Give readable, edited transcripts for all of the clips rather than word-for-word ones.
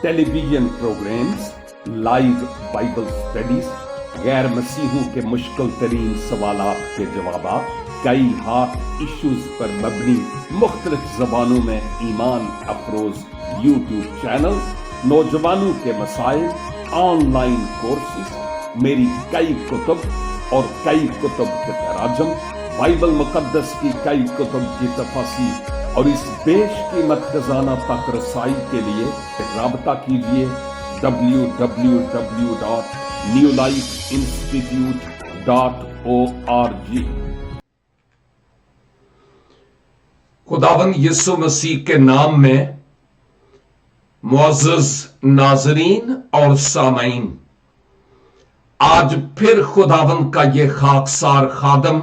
Television programmes, live Bible studies, गैर मसीहों के मुश्किल तरीन सवालात के जवाब, कई हॉट इश्यूज पर मबनी मुख्तलिफ जबानों में ईमान अफरोज यूट्यूब चैनल, नौजवानों के मसाइल, ऑनलाइन कोर्सेज, मेरी कई कुतुब और कई कुतुब के तराजम, बाइबल मुकद्दस की कई कुतुब की तफसीर और इस बेशकीमत खजाना तक रसाई के लिए राबता कीजिए www.newlifeinstitute.org। खुदावंद यीशु मसीह के नाम में मुअज़्ज़ज़ नाज़रीन और सामाईन, आज फिर खुदावंद का ये खाकसार खादम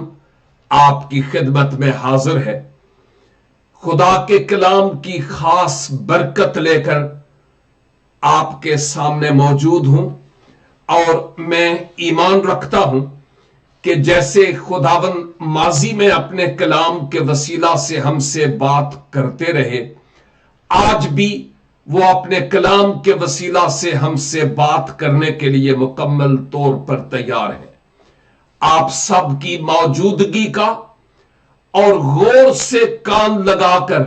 आपकी खिदमत में हाजिर है। खुदा के कलाम की खास बरकत लेकर आपके सामने मौजूद हूं और मैं ईमान रखता हूं कि जैसे खुदावंद माजी में अपने कलाम के वसीला से हमसे बात करते रहे, आज भी वो अपने कलाम के वसीला से हमसे बात करने के लिए मुकम्मल तौर पर तैयार है। आप सब की मौजूदगी का और गौर से कान लगाकर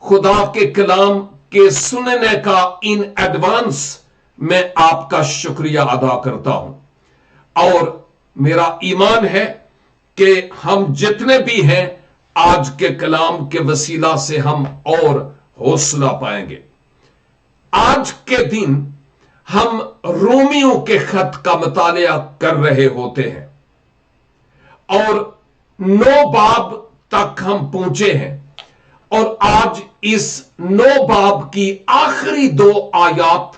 खुदा के कलाम के सुनने का इन एडवांस मैं आपका शुक्रिया अदा करता हूं और मेरा ईमान है कि हम जितने भी हैं आज के कलाम के वसीला से हम और हौसला पाएंगे। आज के दिन हम रोमियों के खत का मुतालिया कर रहे होते हैं और 9 बाब तक हम पहुंचे हैं और आज इस 9 बाब की आखिरी 2 आयात,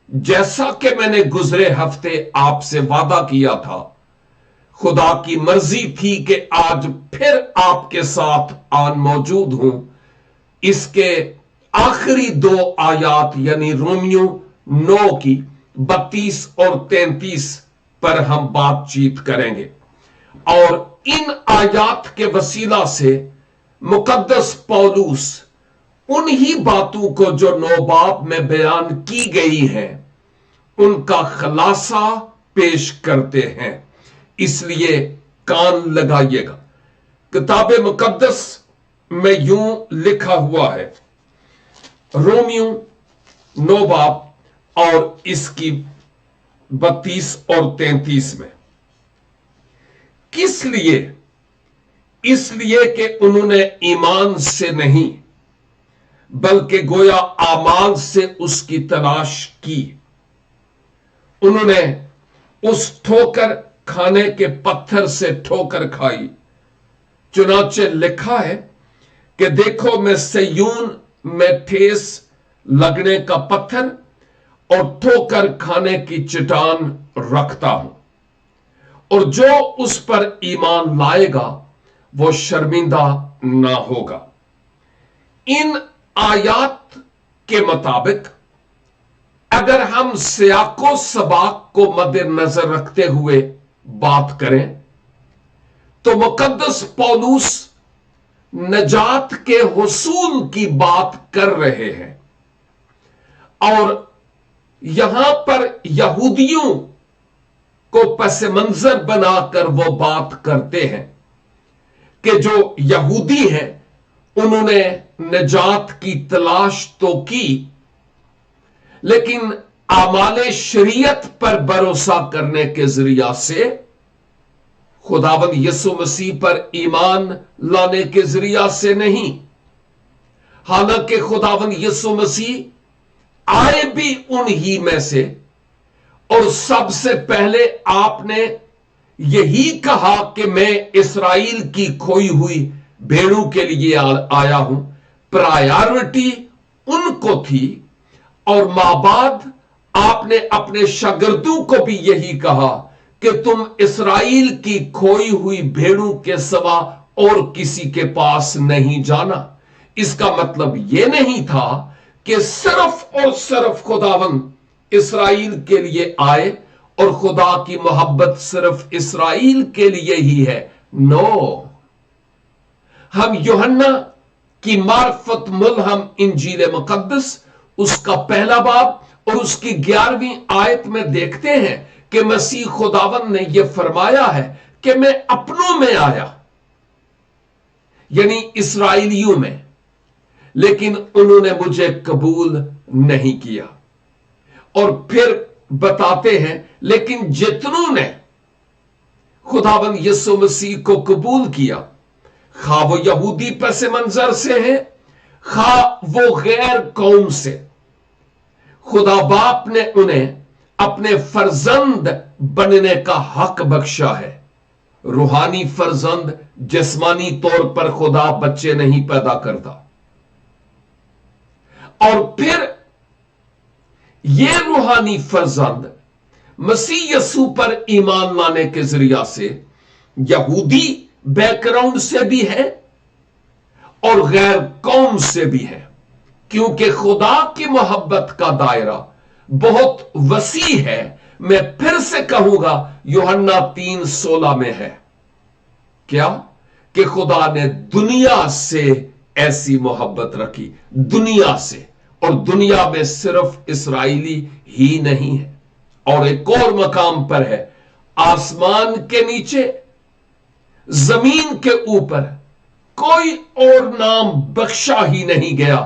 जैसा कि मैंने गुजरे हफ्ते आपसे वादा किया था, खुदा की मर्जी थी कि आज फिर आपके साथ आन मौजूद हूं। इसके आखिरी 2 आयात यानी रोमियो 9 की 32 और 33 पर हम बातचीत करेंगे और इन आयात के वसीला से मुकद्दस पौलुस उन्हीं बातों को जो 9 बाब में बयान की गई हैं उनका खुलासा पेश करते हैं। इसलिए कान लगाइएगा। किताब मुकद्दस में यूं लिखा हुआ है, रोमियो 9 बाब और इसकी 32 और 33 में, किस लिए? इसलिए कि उन्होंने ईमान से नहीं बल्कि गोया आमाल से उसकी तलाश की। उन्होंने उस ठोकर खाने के पत्थर से ठोकर खाई। चुनाचे लिखा है कि देखो मैं सयून में ठेस लगने का पत्थर और ठोकर खाने की चट्टान रखता हूं और जो उस पर ईमान लाएगा वो शर्मिंदा ना होगा। इन आयात के मुताबिक अगर हम सियाको सबाक को मद्देनजर रखते हुए बात करें तो मुकद्दस पौलुस नजात के हुसूल की बात कर रहे हैं और यहां पर यहूदियों को पस मंजर बनाकर वो बात करते हैं कि जो यहूदी हैं उन्होंने नजात की तलाश तो की, लेकिन आमाले शरीयत पर भरोसा करने के जरिया से, खुदावंद यीशु मसीह पर ईमान लाने के जरिया से नहीं। हालांकि खुदावंद यीशु मसीह आए भी उन्हीं में से और सबसे पहले आपने यही कहा कि मैं इस्राएल की खोई हुई भेड़ों के लिए आया हूं। प्रायोरिटी उनको थी और माबाद आपने अपने शागिर्दों को भी यही कहा कि तुम इस्राएल की खोई हुई भेड़ों के सिवा और किसी के पास नहीं जाना। इसका मतलब यह नहीं था कि सिर्फ और सिर्फ खुदावंद इस्राएल के लिए आए और खुदा की मोहब्बत सिर्फ इस्राएल के लिए ही है। नो, हम यूहन्ना की मार्फत मुल्हम इंजील मुकद्दस اس کا پہلا باب اور اس کی 11ویں آیت میں دیکھتے ہیں کہ مسیح خداوند نے یہ فرمایا ہے کہ میں اپنوں میں آیا، یعنی اسرائیلیوں میں، لیکن انہوں نے مجھے قبول نہیں کیا۔ اور پھر بتاتے ہیں لیکن جتنوں نے خداوند یسوع مسیح کو قبول کیا، خواہ وہ یہودی پس منظر سے ہیں، خواہ وہ غیر قوم سے، خدا باپ نے انہیں اپنے فرزند بننے کا حق بخشا ہے۔ روحانی فرزند، جسمانی طور پر خدا بچے نہیں پیدا کرتا۔ اور پھر یہ روحانی فرزند مسیح یسوع پر ایمان لانے کے ذریعہ سے یہودی بیک گراؤنڈ سے بھی ہے اور غیر قوم سے بھی ہے، کیونکہ خدا کی محبت کا دائرہ بہت وسیع ہے۔ میں پھر سے کہوں گا، یوحنا 3:16 میں ہے کیا کہ خدا نے دنیا سے ایسی محبت رکھی، دنیا سے، اور دنیا میں صرف اسرائیلی ہی نہیں ہے۔ اور ایک اور مقام پر ہے، آسمان کے نیچے، زمین کے اوپر کوئی اور نام بخشا ہی نہیں گیا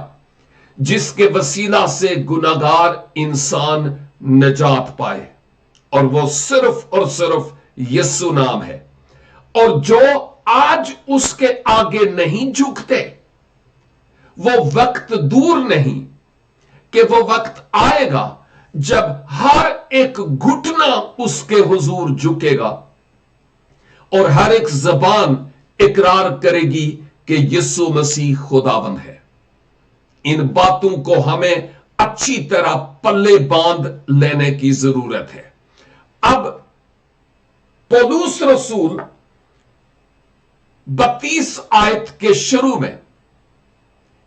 جس کے وسیلہ سے گناہگار انسان نجات پائے، اور وہ صرف اور صرف یسوع نام ہے۔ اور جو آج اس کے آگے نہیں جھکتے، وہ وقت دور نہیں کہ وہ وقت آئے گا جب ہر ایک گھٹنا اس کے حضور جھکے گا اور ہر ایک زبان اقرار کرے گی کہ یسوع مسیح خداوند ہے۔ ان باتوں کو ہمیں اچھی طرح پلے باندھ لینے کی ضرورت ہے۔ اب پولس رسول 32 آیت کے شروع میں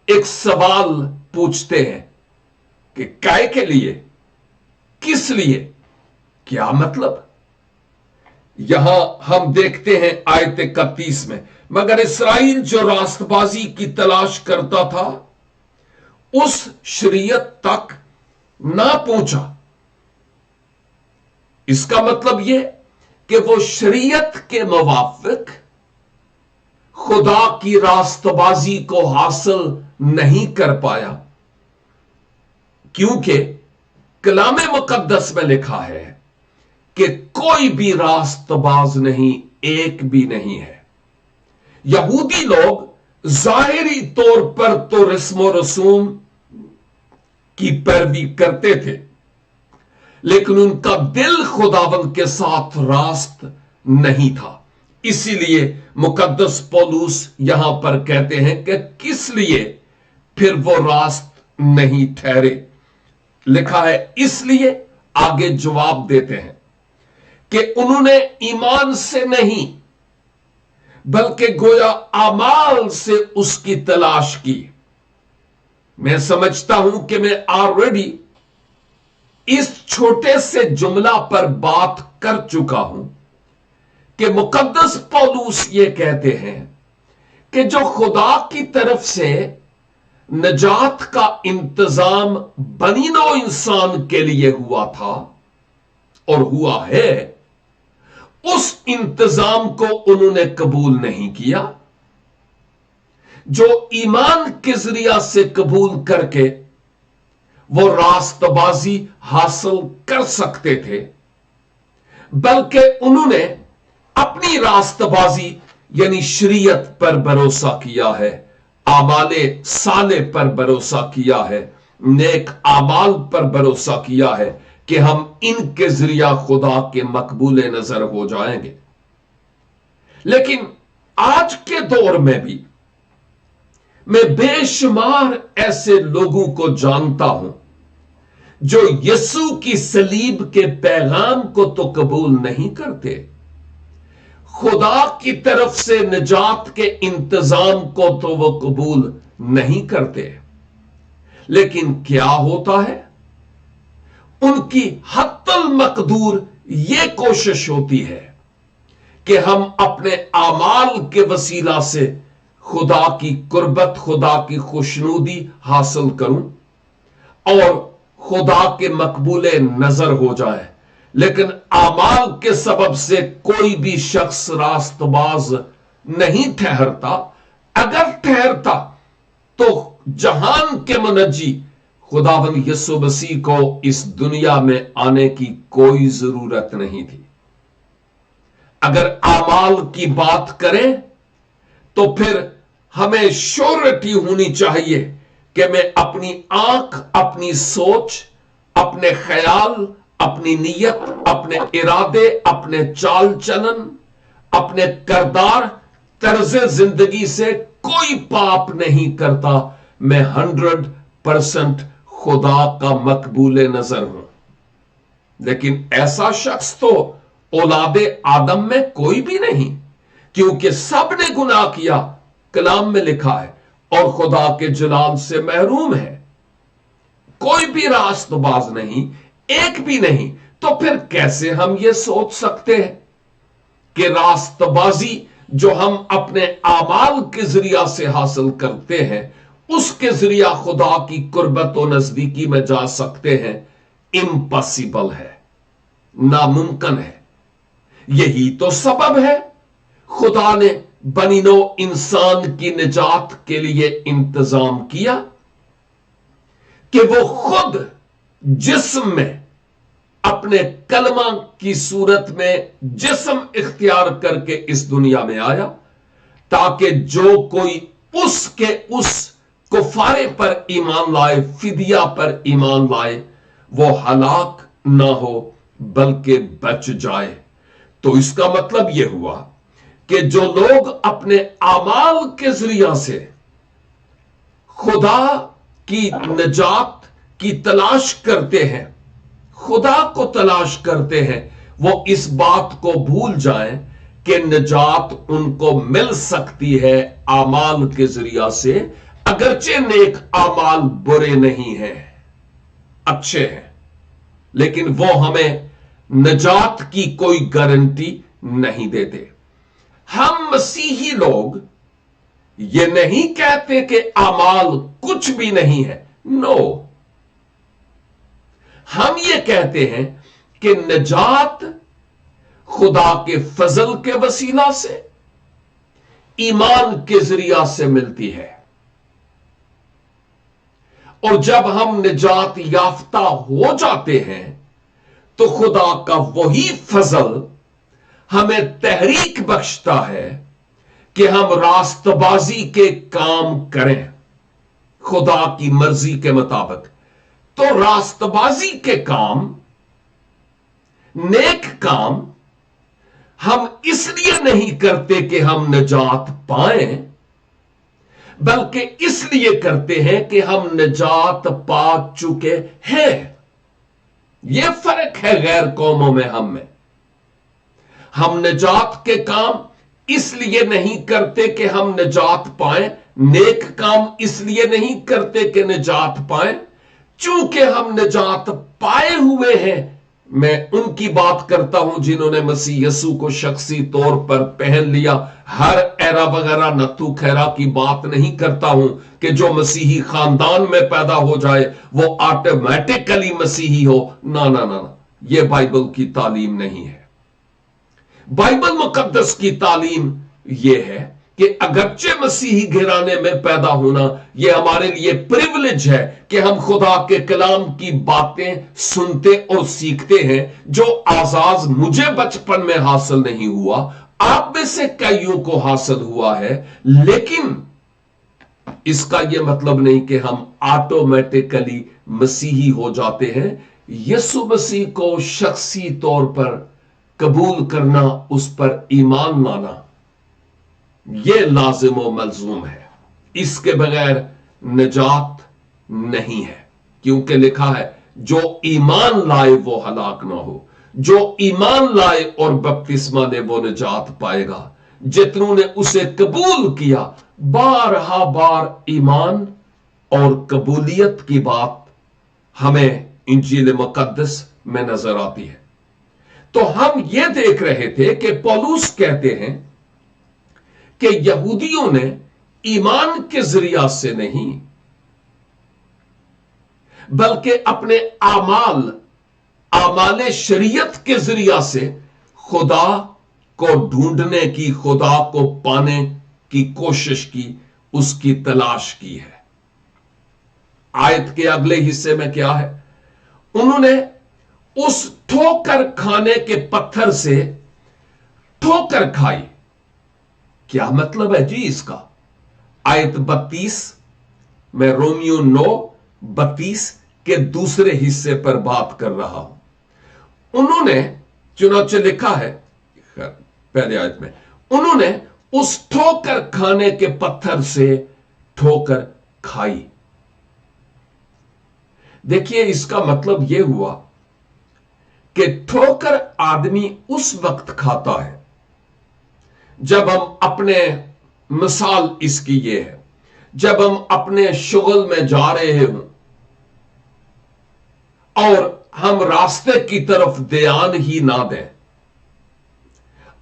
ایک سوال پوچھتے ہیں کہ کائے کے لیے، کس لیے، کیا مطلب؟ یہاں ہم دیکھتے ہیں آیت 31 میں، مگر اسرائیل جو راست بازی کی تلاش کرتا تھا اس شریعت تک نہ پہنچا۔ اس کا مطلب یہ کہ وہ شریعت کے موافق خدا کی راست بازی کو حاصل نہیں کر پایا، کیونکہ کلام مقدس میں لکھا ہے کہ کوئی بھی راست باز نہیں، ایک بھی نہیں ہے۔ یہودی لوگ ظاہری طور پر تو رسم و رسوم کی پیروی کرتے تھے، لیکن ان کا دل خداوند کے ساتھ راست نہیں تھا۔ اسی لیے مقدس پولس یہاں پر کہتے ہیں کہ کس لیے پھر وہ راست نہیں ٹھہرے۔ لکھا ہے اس لیے، آگے جواب دیتے ہیں کہ انہوں نے ایمان سے نہیں بلکہ گویا اعمال سے اس کی تلاش کی۔ میں سمجھتا ہوں کہ میں آلریڈی اس چھوٹے سے جملہ پر بات کر چکا ہوں کہ مقدس پولس یہ کہتے ہیں کہ جو خدا کی طرف سے نجات کا انتظام بنی نوع انسان کے لیے ہوا تھا اور ہوا ہے، اس انتظام کو انہوں نے قبول نہیں کیا، جو ایمان کے ذریعہ سے قبول کر کے وہ راست بازی حاصل کر سکتے تھے، بلکہ انہوں نے اپنی راست بازی یعنی شریعت پر بھروسہ کیا ہے، اعمال صالح پر بھروسہ کیا ہے، نیک اعمال پر بھروسہ کیا ہے کہ ہم ان کے ذریعہ خدا کے مقبول نظر ہو جائیں گے۔ لیکن آج کے دور میں بھی میں بے شمار ایسے لوگوں کو جانتا ہوں جو یسوع کی صلیب کے پیغام کو تو قبول نہیں کرتے، خدا کی طرف سے نجات کے انتظام کو تو وہ قبول نہیں کرتے، لیکن کیا ہوتا ہے؟ ان کی حتی المقدور یہ کوشش ہوتی ہے کہ ہم اپنے اعمال کے وسیلہ سے خدا کی قربت، خدا کی خوشنودی حاصل کروں، और खुदा के मकबूल नजर हो जाए। लेकिन आमाल के सबब से कोई भी शख्स रास्तबाज नहीं ठहरता। अगर ठहरता तो जहान के मुनज्जी खुदावंद यीशु मसीह को इस दुनिया में आने की कोई जरूरत नहीं थी। अगर आमाल की बात करें तो फिर हमें श्योरिटी होनी चाहिए कि मैं अपनी आंख, अपनी सोच, अपने ख्याल, अपनी नीयत, अपने इरादे, अपने चाल चलन, अपने करदार, तर्ज जिंदगी से कोई पाप नहीं करता। मैं 100% खुदा का मकबूल नजर हूं। लेकिन ऐसा शख्स तो औलादे आदम में कोई भी नहीं, क्योंकि सब ने गुनाह किया, कलाम में लिखा है, और खुदा के जलाल से महरूम है। कोई भी रास्तबाज नहीं, एक भी नहीं। तो फिर कैसे हम ये सोच सकते हैं कि रास्तबाजी जो हम अपने आमाल के जरिया से हासिल करते हैं, उसके जरिया खुदा की कुर्बत और नजदीकी में जा सकते हैं? इम्पॉसिबल है, नामुमकिन है। यही तो सबब है खुदा ने बनीनो इंसान की निजात के लिए इंतजाम किया कि वो खुद जिस्म में अपने कलमा की सूरत में जिस्म इख्तियार करके इस दुनिया में आया, ताकि जो कोई उसके उस कुफारे पर ईमान लाए, फिदिया पर ईमान लाए, वो हलाक ना हो बल्कि बच जाए। तो इसका मतलब यह हुआ कि जो लोग अपने आमाल के जरिया से खुदा की निजात की तलाश करते हैं, खुदा को तलाश करते हैं, वो इस बात को भूल जाएं कि निजात उनको मिल सकती है आमाल के जरिया से। अगरचे नेक आमाल बुरे नहीं हैं, अच्छे हैं, लेकिन वो हमें निजात की कोई गारंटी नहीं देते। हम मसीही लोग ये नहीं कहते कि आमाल कुछ भी नहीं है, नो। हम ये कहते हैं कि निजात खुदा के फजल के वसीला से, ईमान के जरिया से मिलती है। और जब हम निजात याफ्ता हो जाते हैं तो खुदा का वही फजल हमें तहरीक बख्शता है कि हम रास्तबाजी के काम करें खुदा की मर्जी के मुताबिक। तो रास्तबाजी के काम, नेक काम हम इसलिए नहीं करते कि हम निजात पाएं, बल्कि इसलिए करते हैं कि हम निजात पा चुके हैं। यह फर्क है गैर कौमों में हम में। हम निजात के काम इसलिए नहीं करते कि हम निजात पाएं, नेक काम इसलिए नहीं करते कि निजात पाएं, चूंकि हम निजात पाए हुए हैं। मैं उनकी बात करता हूं जिन्होंने मसीह यीशु को शख्सी तौर पर पहन लिया। हर एरा वगैरह नत्थू खैरा की बात नहीं करता हूं कि जो मसीही खानदान में पैदा हो जाए वो ऑटोमेटिकली मसीही हो। ना ना ना, यह बाइबल की तालीम नहीं है। बाइबल मुकद्दस की तालीम यह है कि अगरचे मसीही घराने में पैदा होना यह हमारे लिए प्रिविलेज है कि हम खुदा के कलाम की बातें सुनते और सीखते हैं, जो आजाज मुझे बचपन में हासिल नहीं हुआ, आप में से कईयों को हासिल हुआ है। लेकिन इसका यह मतलब नहीं कि हम ऑटोमेटिकली मसीही हो जाते हैं। यीशु मसीह को शख्सी तौर पर कबूल करना, उस पर ईमान लाना, यह लाजिम व मलजूम है। इसके बगैर निजात नहीं है, क्योंकि लिखा है जो ईमान लाए वो हलाक ना हो, जो ईमान लाए और बपतिस्मा ने वो निजात पाएगा। जितनों ने उसे कबूल किया, बारहा बार ईमान और कबूलियत की बात हमें इंजील मुकद्दस में नजर आती है। तो हम ये देख रहे थे कि पौलुस कहते हैं कि यहूदियों ने ईमान के जरिया से नहीं बल्कि अपने आमाल शरीयत के जरिया से खुदा को ढूंढने की, खुदा को पाने की कोशिश की, उसकी तलाश की है। आयत के अगले हिस्से में क्या है? उन्होंने उस ठोकर खाने के पत्थर से ठोकर खाई। क्या मतलब है जी इसका? आयत 32 में रोमियो 9:32 के दूसरे हिस्से पर बात कर रहा हूं। उन्होंने चुनाचे लिखा है पहले आयत में, उन्होंने उस ठोकर खाने के पत्थर से ठोकर खाई। देखिए, इसका मतलब यह हुआ कि ठोकर आदमी उस वक्त खाता है जब हम अपने, मिसाल इसकी यह है, जब हम अपने शुगल में जा रहे हों और हम रास्ते की तरफ ध्यान ही ना दें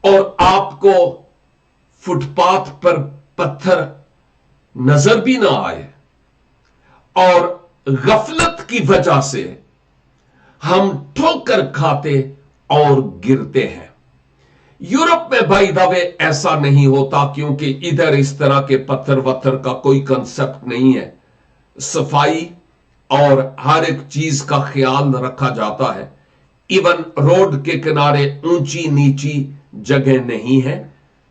और आपको फुटपाथ पर पत्थर नजर भी ना आए और गफलत की वजह से हम ठोकर खाते और गिरते हैं। यूरोप में बाय द वे ऐसा नहीं होता, क्योंकि इधर इस तरह के पत्थर वत्थर का कोई कंसेप्ट नहीं है। सफाई और हर एक चीज का ख्याल रखा जाता है। इवन रोड के किनारे ऊंची नीची जगह नहीं है।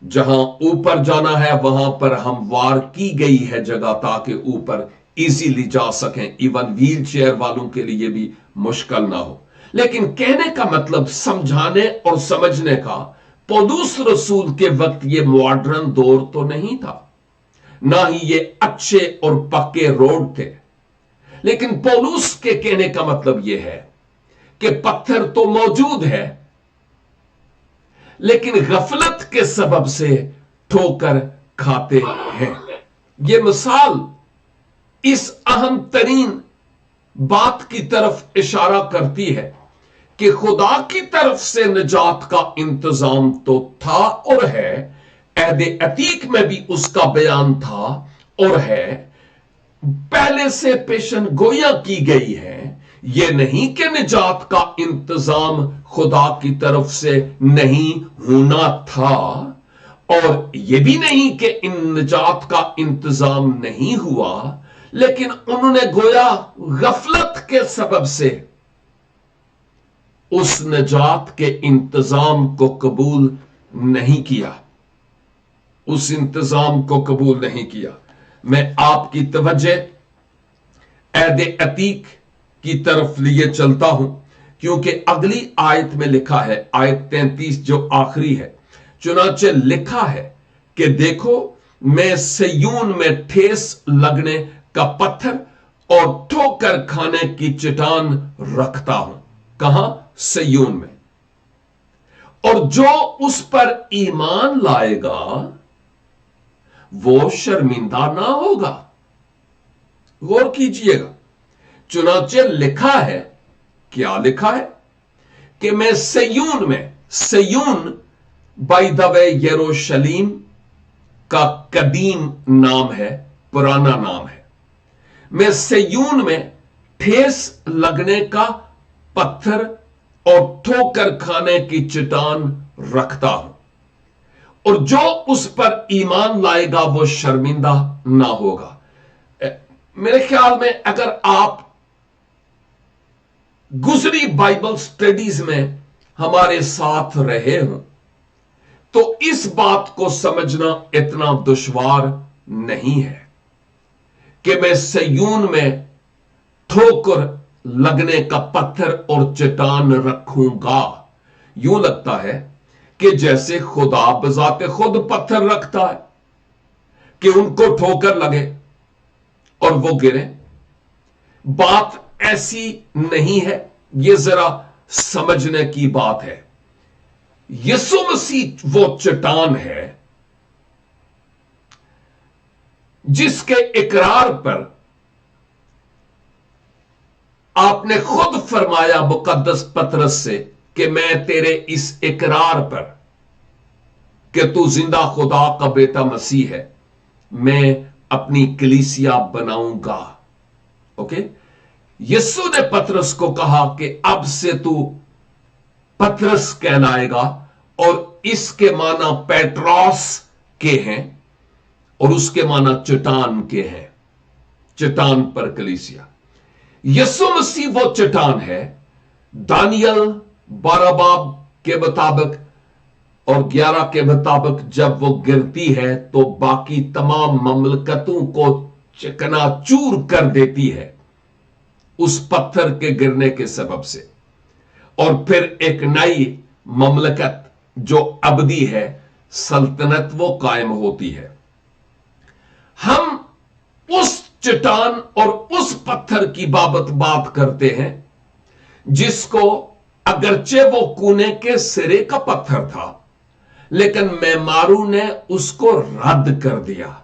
जहां ऊपर जाना है वहां पर हमवार की गई है जगह, ताकि ऊपर इजीली जा सकें, इवन व्हील चेयर वालों के लिए भी मुश्किल ना हो। लेकिन कहने का मतलब, समझाने और समझने का, पौलुस रसूल के वक्त यह मॉडर्न दौर तो नहीं था, ना ही ये अच्छे और पक्के रोड थे। लेकिन पौलुस के कहने का मतलब यह है कि पत्थर तो मौजूद है, लेकिन गफलत के सबब से ठोकर खाते हैं। यह मिसाल इस अहम तरीन बात की तरफ इशारा करती है कि खुदा की तरफ से निजात का इंतजाम तो था और है, अहद अतीक में भी उसका बयान था और है, पहले से पेशन गोया की गई है। यह नहीं कि निजात का इंतजाम खुदा की तरफ से नहीं होना था, और यह भी नहीं कि इन निजात का इंतजाम नहीं हुआ, लेकिन उन्होंने गोया गफलत के सबब से उस निजात के इंतजाम को कबूल नहीं किया, उस इंतजाम को कबूल नहीं किया। मैं आपकी तवज्जो अहद अतीक की तरफ लिए चलता हूं, क्योंकि अगली आयत में लिखा है, आयत 33 जो आखिरी है, चुनाचे लिखा है कि देखो मैं सयून में ठेस लगने का पत्थर और ठोकर खाने की चट्टान रखता हूं। कहां? सयून में। और जो उस पर ईमान लाएगा वो शर्मिंदा ना होगा। गौर कीजिएगा, चुनाचे लिखा है, क्या लिखा है? कि मैं सयून में, सयून बाय द वे यरूशलेम का कदीम नाम है, पुराना नाम है। मैं सयून में ठेस लगने का पत्थर और ठोकर खाने की चट्टान रखता हूं, और जो उस पर ईमान लाएगा वो शर्मिंदा ना होगा। मेरे ख्याल में अगर आप गुजरी बाइबल स्टडीज में हमारे साथ रहे हो तो इस बात को समझना इतना दुश्वार नहीं है कि मैं सयून में ठोकर लगने का पत्थर और चट्टान रखूंगा। यूं लगता है कि जैसे खुदा बजाते खुद पत्थर रखता है कि उनको ठोकर लगे और वो गिरे। बात ऐसी नहीं है, ये जरा समझने की बात है। यीशु मसीह वो चट्टान है जिसके इकरार पर आपने खुद फरमाया मुकद्दस पतरस से कि मैं तेरे इस इकरार पर कि तू जिंदा खुदा का बेटा मसीह है, मैं अपनी कलीसिया बनाऊंगा। ओके, यीशु ने पतरस को कहा कि अब से तू पतरस कहलाएगा, और इसके माना पेट्रोस के हैं और उसके माना चट्टान के हैं। चट्टान पर कलीसिया, यीशु मसीह वो चट्टान है। दानियल 12 बाब के मुताबिक और 11 के मुताबिक जब वो गिरती है तो बाकी तमाम ममलकतों को चकनाचूर कर देती है उस पत्थर के गिरने के सबब से, और फिर एक नई ममलकत जो अबदी है, सल्तनत, वो कायम होती है। हम उस चट्टान और उस पत्थर की बाबत बात करते हैं जिसको अगरचे वो कूने के सिरे का पत्थर था, लेकिन मेमारू ने उसको रद्द कर दिया।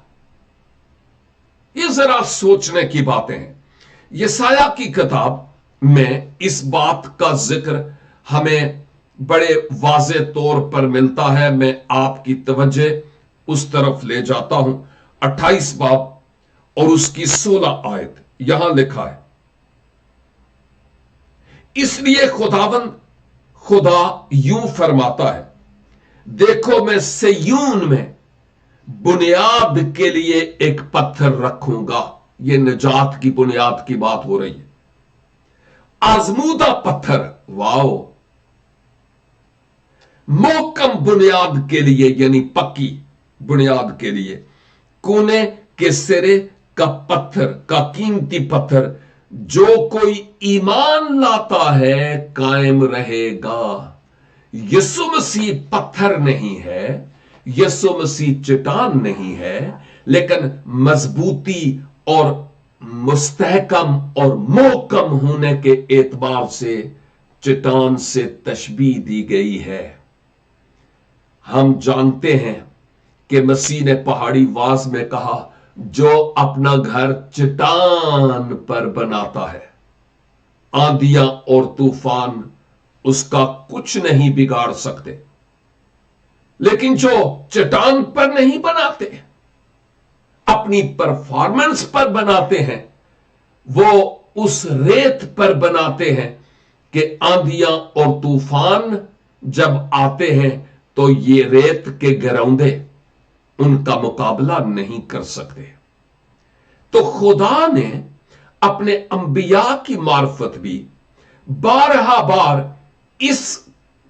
ये जरा सोचने की बातें हैं। यसाया की किताब में इस बात का जिक्र हमें बड़े वाज़े तौर पर मिलता है। मैं आपकी तवज्जो उस तरफ ले जाता हूं। 28 बाब और उसकी 16 आयत, यहां लिखा है, इसलिए खुदा यूं फरमाता है, देखो मैं सिय्योन में बुनियाद के लिए एक पत्थर रखूंगा। यह निजात की बुनियाद की बात हो रही है। आजमूदा पत्थर, वाओ, मोहकम बुनियाद के लिए, यानी पक्की बुनियाद के लिए, कोने के सिरे का पत्थर, का कीमती पत्थर, जो कोई ईमान लाता है कायम रहेगा। यीशु मसीह पत्थर नहीं है, यीशु मसीह चट्टान नहीं है, लेकिन मजबूती और मुस्तहकम और मोहकम होने के एतबार से चट्टान से तशबीह दी गई है। हम जानते हैं कि मसीह ने पहाड़ी वाज में कहा, जो अपना घर चट्टान पर बनाता है, आंधियां और तूफान उसका कुछ नहीं बिगाड़ सकते। लेकिन जो चट्टान पर नहीं बनाते, अपनी परफॉर्मेंस पर बनाते हैं, वो उस रेत पर बनाते हैं कि आंधियां और तूफान जब आते हैं तो ये रेत के गिरौंदे उनका मुकाबला नहीं कर सकते। तो खुदा ने अपने अंबिया की मार्फत भी बारहा बार इस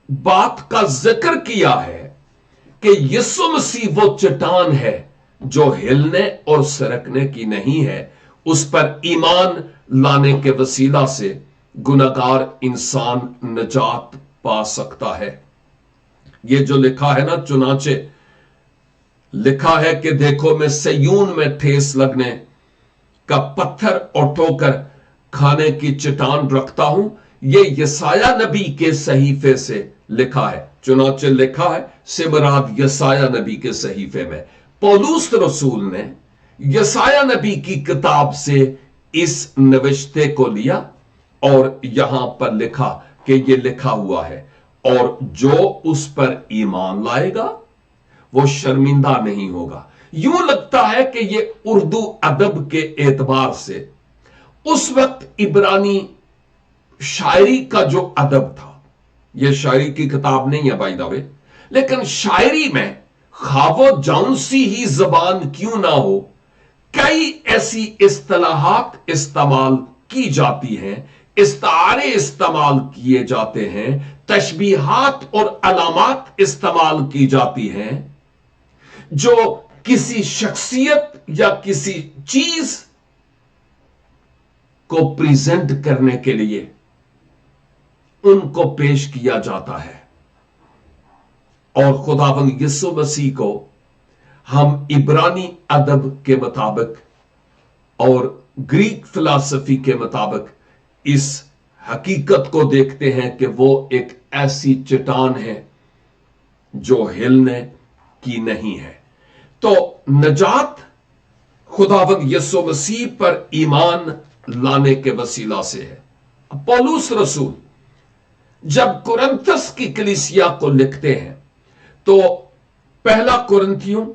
बात का जिक्र किया है कि यीशु मसीह वो चट्टान है जो हिलने और सरकने की नहीं है। उस पर ईमान लाने के वसीला से गुनहगार इंसान निजात पा सकता है। ये जो लिखा है ना, चुनाचे लिखा है कि देखो मैं सिय्योन में ठेस लगने का पत्थर और ठोकर खाने की चट्टान रखता हूं। ये यसाया नबी के सहीफे से लिखा है। चुनाचे लिखा है सिमरात यसाया नबी के सहीफे में। पौलुस रसूल ने यसाया नबी की किताब से इस नविश्ते को लिया और यहां पर लिखा कि ये लिखा हुआ है, और जो उस पर ईमान लाएगा वो शर्मिंदा नहीं होगा। यूं लगता है कि ये उर्दू अदब के एतबार से उस वक्त इब्रानी शायरी का जो अदब था, ये शायरी की किताब नहीं है बाय द वे, लेकिन शायरी में खावो जौन सी ही जबान क्यों ना हो, कई ऐसी इस्तिलाहात इस्तेमाल की जाती हैं, इस्तारे इस्तेमाल किए जाते हैं, तशबीहात और अलामात इस्तेमाल की जाती हैं, जो किसी शख्सियत या किसी चीज को प्रेजेंट करने के लिए उनको पेश किया जाता है। और खुदावंद यीशु मसीह को हम इब्रानी अदब के मुताबिक और ग्रीक फिलॉसफी के मुताबिक इस हकीकत को देखते हैं कि वो एक ऐसी चट्टान है जो हिलने की नहीं है। तो नजात खुदावंद यीशु मसीह पर ईमान लाने के वसीला से है। पौलुस रसूल जब कुरिन्थस की कलीसिया को लिखते हैं तो पहला कुरिन्थियों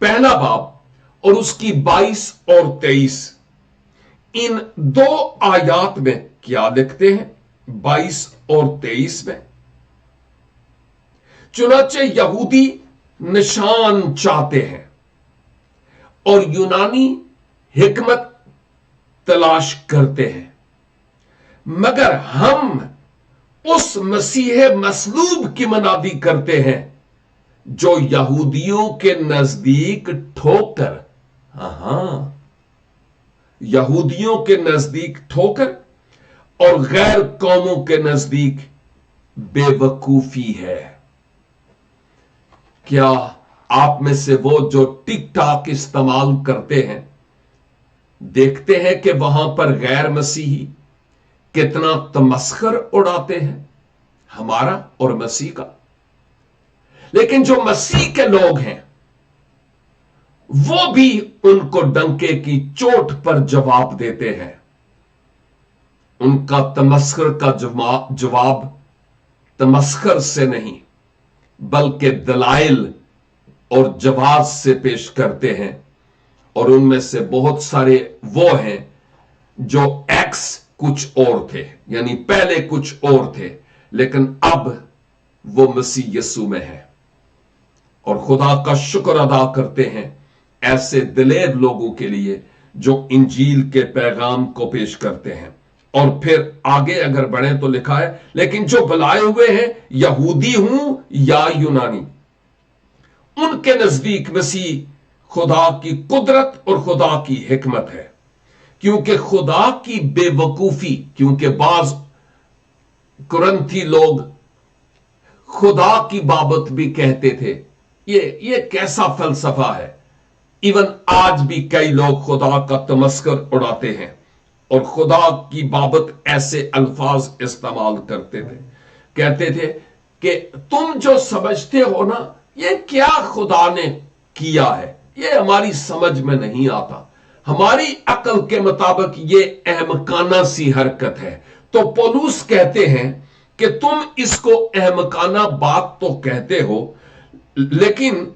पहला बाब और उसकी 22 और 23 इन 2 आयात में क्या लिखते हैं, 22 और 23 में? चुनाचे यहूदी निशान चाहते हैं और यूनानी हिकमत तलाश करते हैं, मगर हम उस मसीह मसलूब की मनादी करते हैं जो यहूदियों के नजदीक ठोकर, यहूदियों के नजदीक ठोकर और गैर कौमों के नजदीक बेवकूफी है। क्या आप में से वो जो टिक टॉक इस्तेमाल करते हैं देखते हैं कि वहां पर गैर मसीही कितना तमस्खर उड़ाते हैं हमारा और मसीह का? लेकिन जो मसीह के लोग हैं वो भी उनको डंके की चोट पर जवाब देते हैं। उनका तमस्खर का जवाब तमस्खर से नहीं बल्कि दलाइल और जवाब से पेश करते हैं। और उनमें से बहुत सारे वो हैं जो एक्स कुछ और थे, यानी पहले कुछ और थे, लेकिन अब वो मसीह यीशु में है और खुदा का शुक्र अदा करते हैं ऐसे दिलेर लोगों के लिए जो इंजील के पैगाम को पेश करते हैं। और फिर आगे अगर बढ़े तो लिखा है, लेकिन जो बुलाए हुए हैं यहूदी हूं या यूनानी, उनके नजदीक मसीह खुदा की कुदरत और खुदा की हिकमत है। क्योंकि खुदा की बेवकूफी, क्योंकि बाज कुरंथी लोग खुदा की बाबत भी कहते थे, ये कैसा फलसफा है। इवन आज भी कई लोग खुदा का तमस्कर उड़ाते हैं और खुदा की बाबत ऐसे अल्फाज इस्तेमाल करते थे, कहते थे कि तुम जो समझते हो ना, ये क्या खुदा ने किया है, ये हमारी समझ में नहीं आता, हमारी अकल के मुताबिक ये अहमकाना सी हरकत है। तो पौलुस कहते हैं कि तुम इसको अहमकाना बात तो कहते हो, लेकिन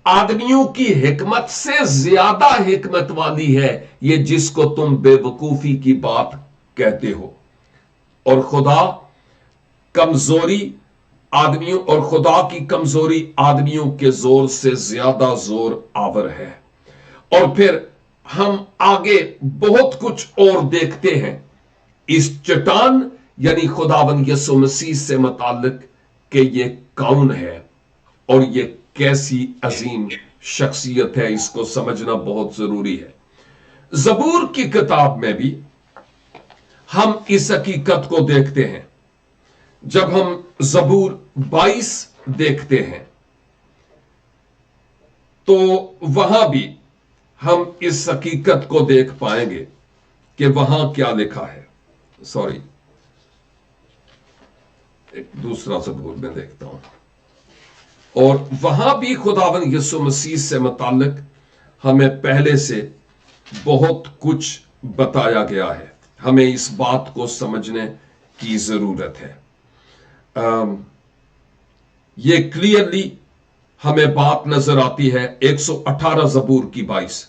आदमियों की हिकमत से ज्यादा हिकमत वाली है ये जिसको तुम बेवकूफी की बात कहते हो। और खुदा कमजोरी आदमियों और खुदा की कमजोरी आदमियों के जोर से ज्यादा जोर आवर है। और फिर हम आगे बहुत कुछ और देखते हैं इस चट्टान यानी खुदावंद यीशु मसीह से मुताल्लिक कि ये कौन है और ये कैसी अजीम शख्सियत है, इसको समझना बहुत जरूरी है। जबूर की किताब में भी हम इस हकीकत को देखते हैं। जब हम जबूर 22 देखते हैं तो वहां भी हम इस हकीकत को देख पाएंगे कि वहां क्या लिखा है। सॉरी, एक दूसरा जबूर में देखता हूं और वहां भी खुदावंद यीशु मसीह से मुताल्लिक हमें पहले से बहुत कुछ बताया गया है। हमें इस बात को समझने की जरूरत है। ये क्लियरली हमें बात नजर आती है 118 जबूर की 22,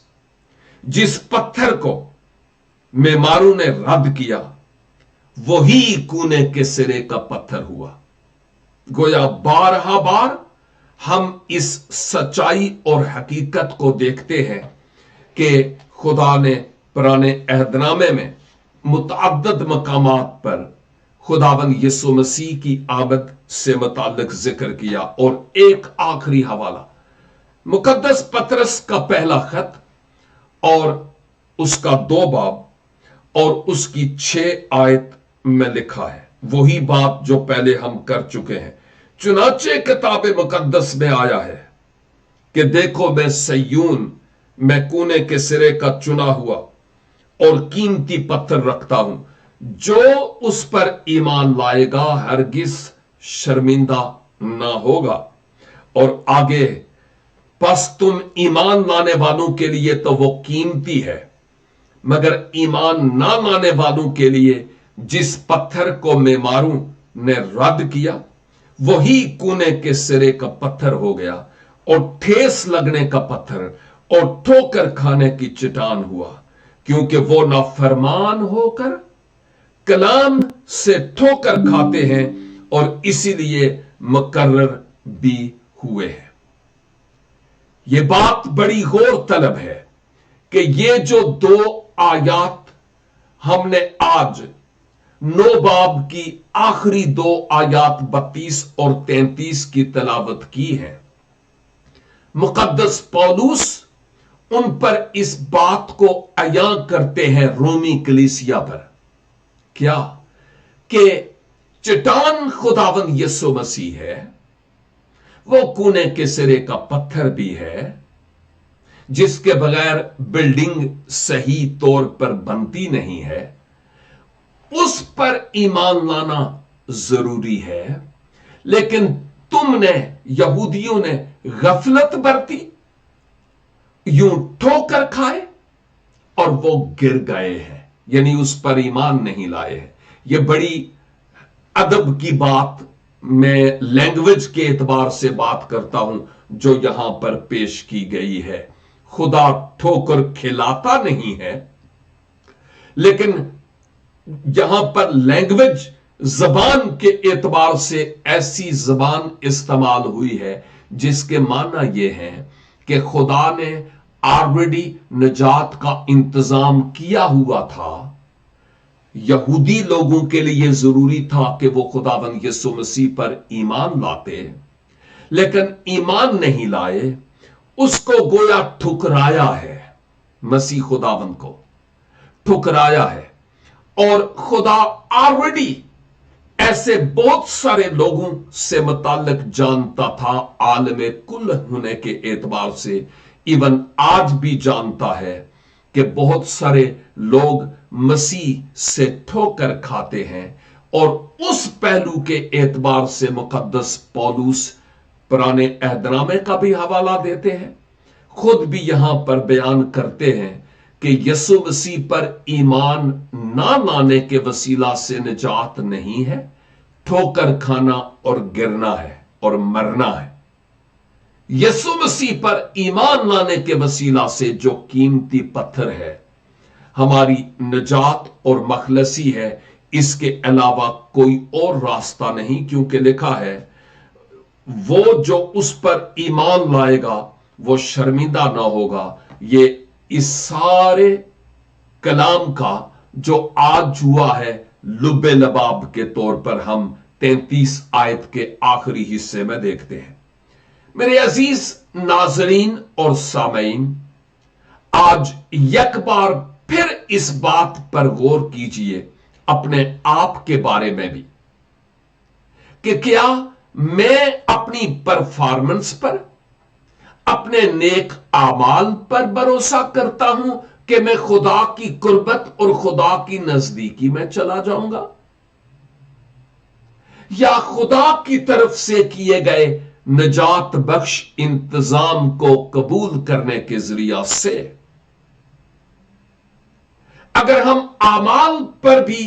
जिस पत्थर को मेमारू ने रद्द किया वही कूने के सिरे का पत्थर हुआ। गोया 12 बार हम इस सच्चाई और हकीकत को देखते हैं कि खुदा ने पुराने अहदनामे में मुतअद्दिद मकामात पर खुदावंद यीशु मसीह की आमद से मुताल्लिक जिक्र किया। और एक आखिरी हवाला मुकद्दस पतरस का पहला खत और उसका 2 बाब और उसकी 6 आयत में लिखा है, वही बात जो पहले हम कर चुके हैं। चुनाचे किताब मुकद्दस में आया है कि देखो मैं सयून मैं कूने के सिरे का चुना हुआ और कीमती पत्थर रखता हूं, जो उस पर ईमान लाएगा हरगिज शर्मिंदा ना होगा। और आगे, बस तुम ईमान लाने वालों के लिए तो वो कीमती है, मगर ईमान ना लाने वालों के लिए जिस पत्थर को मेमारू ने रद्द किया वही कूने के सिरे का पत्थर हो गया और ठेस लगने का पत्थर और ठोकर खाने की चट्टान हुआ। क्योंकि वो नाफरमान होकर कलाम से ठोकर खाते हैं और इसीलिए मुकर्रर भी हुए हैं। यह बात बड़ी गौर तलब है कि ये जो 2 आयात हमने आज 9 बाब की आखिरी 2 आयात 32 और 33 की तलावत की है, मुकद्दस पौलुस उन पर इस बात को अयां करते हैं रोमी कलीसिया पर। क्या कि चट्टान खुदावंद यीशु मसीह है, वो कूने के सिरे का पत्थर भी है जिसके बगैर बिल्डिंग सही तौर पर बनती नहीं है, उस पर ईमान लाना जरूरी है। लेकिन तुमने, यहूदियों ने गफलत बरती, यूं ठोकर खाए और वो गिर गए हैं, यानी उस पर ईमान नहीं लाए हैं। यह बड़ी अदब की बात, मैं लैंग्वेज के एतबार से बात करता हूं जो यहां पर पेश की गई है। खुदा ठोकर खिलाता नहीं है, लेकिन यहां पर लैंग्वेज, जबान के एतबार से ऐसी जबान इस्तेमाल हुई है जिसके माना यह है कि खुदा ने ऑलरेडी निजात का इंतजाम किया हुआ था। यहूदी लोगों के लिए जरूरी था कि वो खुदावंद यीशु मसीह पर ईमान लाते, लेकिन ईमान नहीं लाए, उसको गोया ठुकराया है, मसीह खुदावंद को ठुकराया है। और खुदा ऑलरेडी ऐसे बहुत सारे लोगों से मुताल्लिक जानता था, आलम कुल होने के एतबार से इवन आज भी जानता है कि बहुत सारे लोग मसीह से ठोकर खाते हैं। और उस पहलू के एतबार से मुकद्दस पौलुस पुराने अहदनामे का भी हवाला देते हैं, खुद भी यहां पर बयान करते हैं कि यीशु मसीह पर ईमान ना लाने के वसीला से निजात नहीं है, ठोकर खाना और गिरना है और मरना है। यीशु मसीह पर ईमान लाने के वसीला से जो कीमती पत्थर है, हमारी निजात और मखलसी है, इसके अलावा कोई और रास्ता नहीं। क्योंकि लिखा है, वो जो उस पर ईमान लाएगा वो शर्मिंदा ना होगा। ये इस सारे कलाम का जो आज हुआ है लुब्बे लबाब के तौर पर हम 33 आयत के आखिरी हिस्से में देखते हैं। मेरे अजीज नाजरीन और सामईन, आज एक बार फिर इस बात पर गौर कीजिए अपने आप के बारे में भी कि क्या मैं अपनी परफॉर्मेंस पर, अपने नेक आमाल पर भरोसा करता हूं कि मैं खुदा की कुर्बत और खुदा की नजदीकी में चला जाऊंगा, या खुदा की तरफ से किए गए निजात बख्श इंतजाम को कबूल करने के जरिया से। अगर हम आमाल पर भी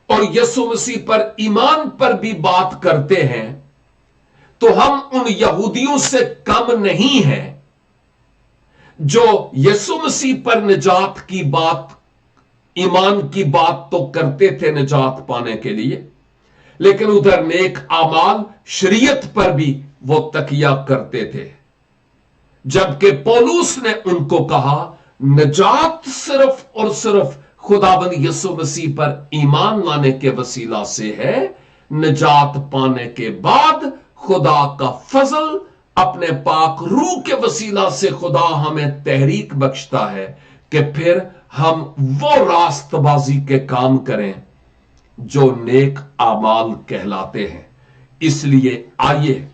और यीशु मसीह पर ईमान पर भी बात करते हैं तो हम उन यहूदियों से कम नहीं हैं जो यीशु मसीह पर निजात की बात, ईमान की बात तो करते थे निजात पाने के लिए, लेकिन उधर नेक आमाल शरीयत पर भी वो तकिया करते थे। जबकि पौलुस ने उनको कहा, निजात सिर्फ और सिर्फ खुदाबंद यीशु मसीह पर ईमान लाने के वसीला से है। निजात पाने के बाद खुदा का फजल, अपने पाक रूह के वसीला से खुदा हमें तहरीक बख्शता है कि फिर हम वो रास्तबाजी के काम करें जो नेक आमाल कहलाते हैं। इसलिए आइए,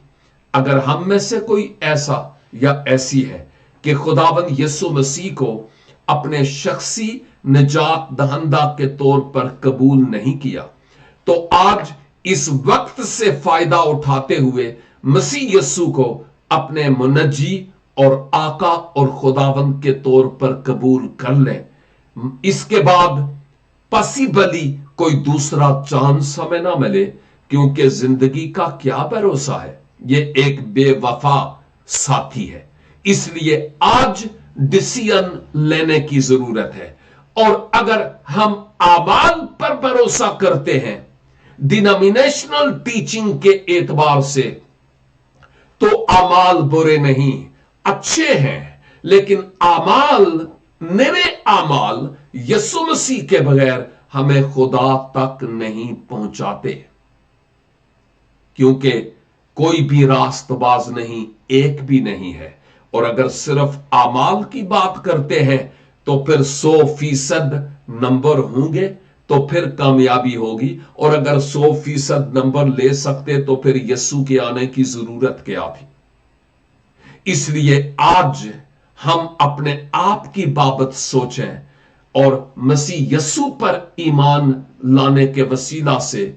अगर हम में से कोई ऐसा या ऐसी है कि खुदाबंद यीशु मसीह को अपने शख्सी निजात दहंदा के तौर पर कबूल नहीं किया, तो आज इस वक्त से फायदा उठाते हुए मसीह यीशु को अपने मुनज्जी और आका और खुदावंद के तौर पर कबूल कर लें। इसके बाद पॉसिबली कोई दूसरा चांस हमें ना मिले, क्योंकि जिंदगी का क्या भरोसा है, ये एक बेवफा साथी है। इसलिए आज डिसीजन लेने की जरूरत है। اور اگر ہم اعمال پر بھروسہ کرتے ہیں ڈینامینیشنل ٹیچنگ کے اعتبار سے، تو اعمال برے نہیں، اچھے ہیں، لیکن اعمال، نئے اعمال یسوع مسیح کے بغیر ہمیں خدا تک نہیں پہنچاتے، کیونکہ کوئی بھی راست باز نہیں، ایک بھی نہیں ہے۔ اور اگر صرف اعمال کی بات کرتے ہیں تو پھر 100% نمبر ہوں گے تو پھر کامیابی ہوگی، اور اگر 100% نمبر لے سکتے تو پھر یسوع کے آنے کی ضرورت کیا تھی؟ اس لیے آج ہم اپنے آپ کی بابت سوچیں اور مسیح یسوع پر ایمان لانے کے وسیلہ سے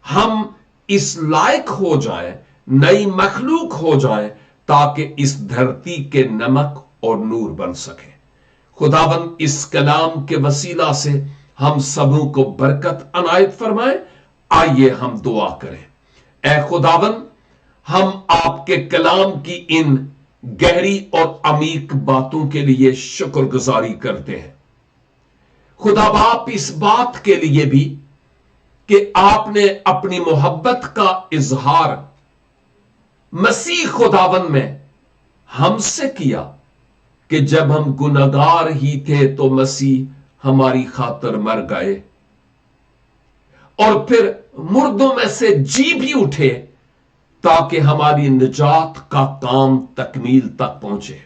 ہم اس لائق ہو جائیں، نئی مخلوق ہو جائیں، تاکہ اس دھرتی کے نمک اور نور بن سکے۔ خداوند اس کلام کے وسیلہ سے ہم سبوں کو برکت عنایت فرمائے۔ آئیے ہم دعا کریں۔ اے خداوند، ہم آپ کے کلام کی ان گہری اور عمیق باتوں کے لیے شکر گزاری کرتے ہیں۔ خدا باپ، اس بات کے لیے بھی کہ آپ نے اپنی محبت کا اظہار مسیح خداوند میں ہم سے کیا، کہ جب ہم گناہگار ہی تھے تو مسیح ہماری خاطر مر گئے، اور پھر مردوں میں سے جی بھی اٹھے تاکہ ہماری نجات کا کام تکمیل تک پہنچے۔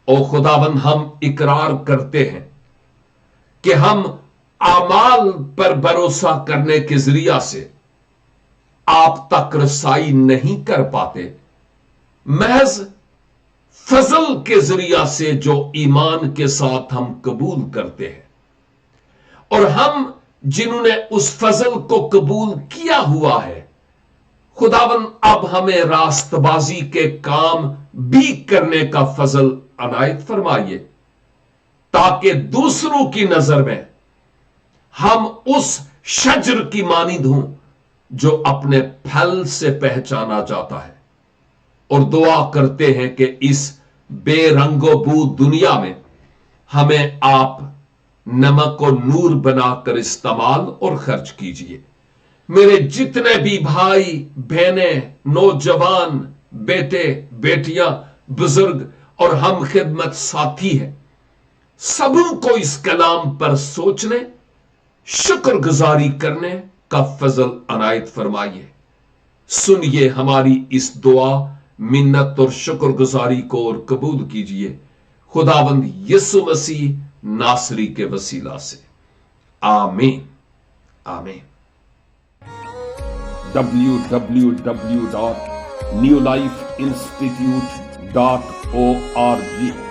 او خداوند، ہم اقرار کرتے ہیں کہ ہم اعمال پر بھروسہ کرنے کے ذریعہ سے آپ تک رسائی نہیں کر پاتے، محض فضل کے ذریعہ سے جو ایمان کے ساتھ ہم قبول کرتے ہیں، اور ہم جنہوں نے اس فضل کو قبول کیا ہوا ہے، خداوند اب ہمیں راست بازی کے کام بھی کرنے کا فضل عنایت فرمائیے، تاکہ دوسروں کی نظر میں ہم اس شجر کی مانند ہوں جو اپنے پھل سے پہچانا جاتا ہے۔ اور دعا کرتے ہیں کہ اس بے رنگ و بو دنیا میں ہمیں آپ نمک و نور بنا کر استعمال اور خرچ کیجئے۔ میرے جتنے بھی بھائی بہنیں، نوجوان، بیٹے بیٹیاں، بزرگ اور ہم خدمت ساتھی ہیں، سبوں کو اس کلام پر سوچنے، شکر گزاری کرنے کا فضل عنایت فرمائیے۔ سنیے ہماری اس دعا، منت اور شکر گزاری کو اور قبول کیجئے، خداوند یسوع مسیح ناصری کے وسیلہ سے، آمین آمین۔ www.newlifeinstitute.org